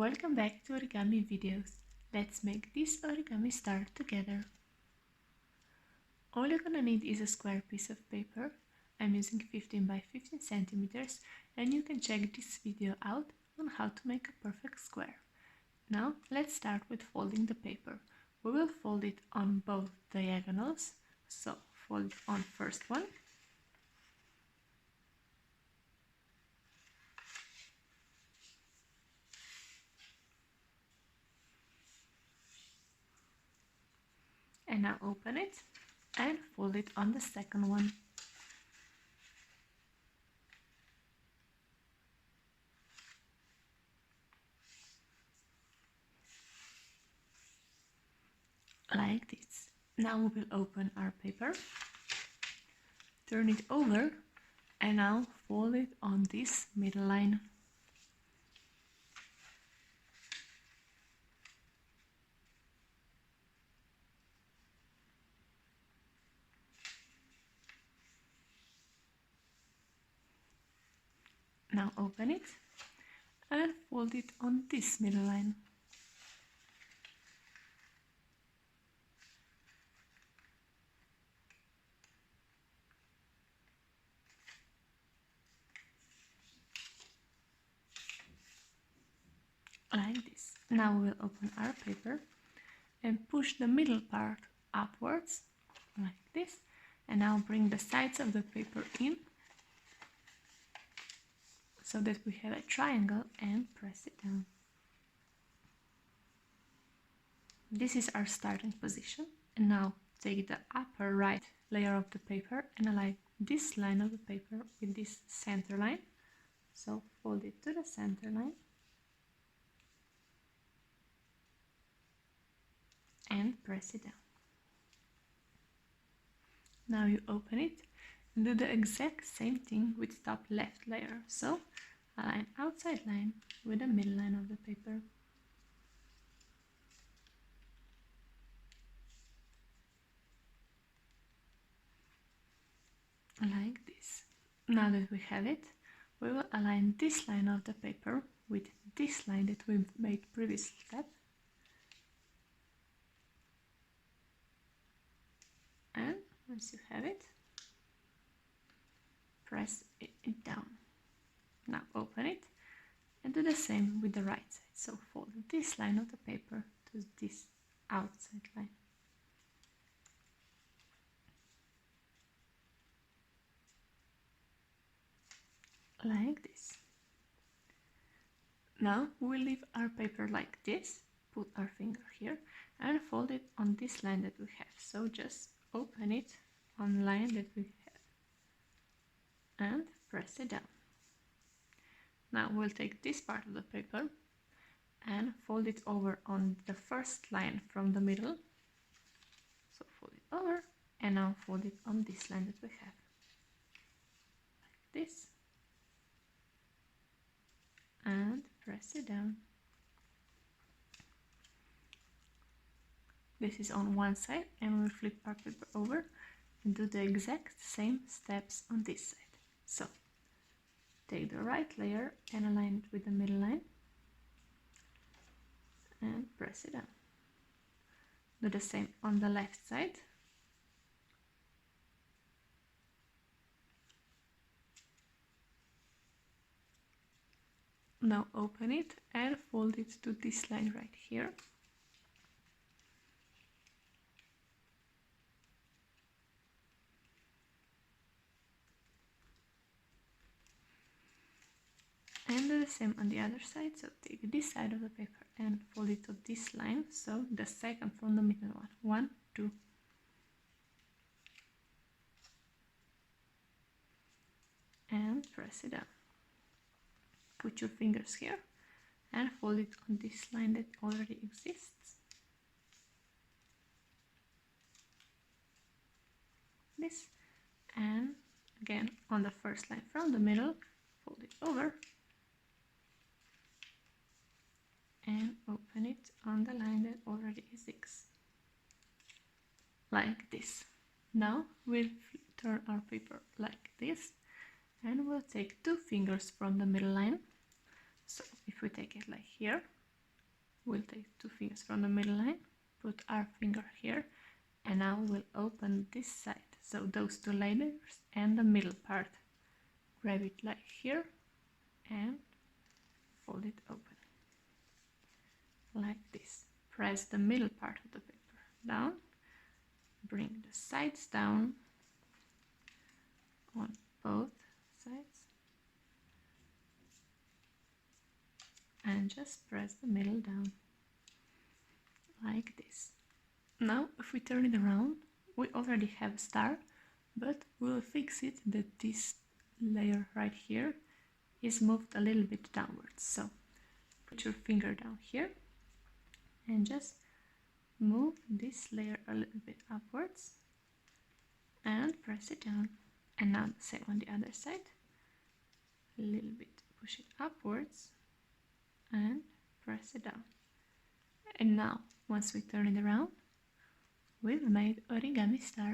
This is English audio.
Welcome back to Origami videos. Let's make this origami star together. All you're gonna need is a square piece of paper. I'm using 15 by 15 centimeters, and you can check this video out on how to make a perfect square. Now let's start with folding the paper. We will fold it on both diagonals, so fold on first one. And now open it and fold it on the second one. Like this. Now we will open our paper, turn it over, and now fold it on this middle line. Now open it and fold it on this middle line. Like this. Now we'll open our paper and push the middle part upwards like this, and now bring the sides of the paper in so that we have a triangle and press it down. This is our starting position, and now take the upper right layer of the paper and align this line of the paper with this center line. So fold it to the center line and press it down. Now you open it and do the exact same thing with top left layer. So align outside line with the middle line of the paper. Like this. Now that we have it, we will align this line of the paper with this line that we made previous step. And once you have it, press it down. Now open it and do the same with the right side. So fold this line of the paper to this outside line. Like this. Now we leave our paper like this, put our finger here and fold it on this line that we have. So just open it on the line that we have and press it down. Now we'll take this part of the paper and fold it over on the first line from the middle. So fold it over and now fold it on this line that we have. Like this. And press it down. This is on one side, and we'll flip our paper over and do the exact same steps on this side. So take the right layer and align it with the middle line and press it down. Do the same on the left side. Now open it and fold it to this line right here. And do the same on the other side. So take this side of the paper and fold it to this line. So the second from the middle one. 1, 2. And press it down. Put your fingers here and fold it on this line that already exists. This. And again on the first line from the middle, fold it over. And open it on the line that already exists, like this. Now we'll turn our paper like this, and we'll take two fingers from the middle line. So if we take it like here, we'll take 2 fingers from the middle line, put our finger here, and now we'll open this side, so those 2 layers and the middle part. Grab it like here and fold it open like this. Press the middle part of the paper down, bring the sides down on both sides, and just press the middle down like this. Now if we turn it around, we already have a star, but we'll fix it that this layer right here is moved a little bit downwards. So put your finger down here and just move this layer a little bit upwards and press it down. And now the same on the other side, a little bit, push it upwards and press it down. And now once we turn it around, we've made origami star.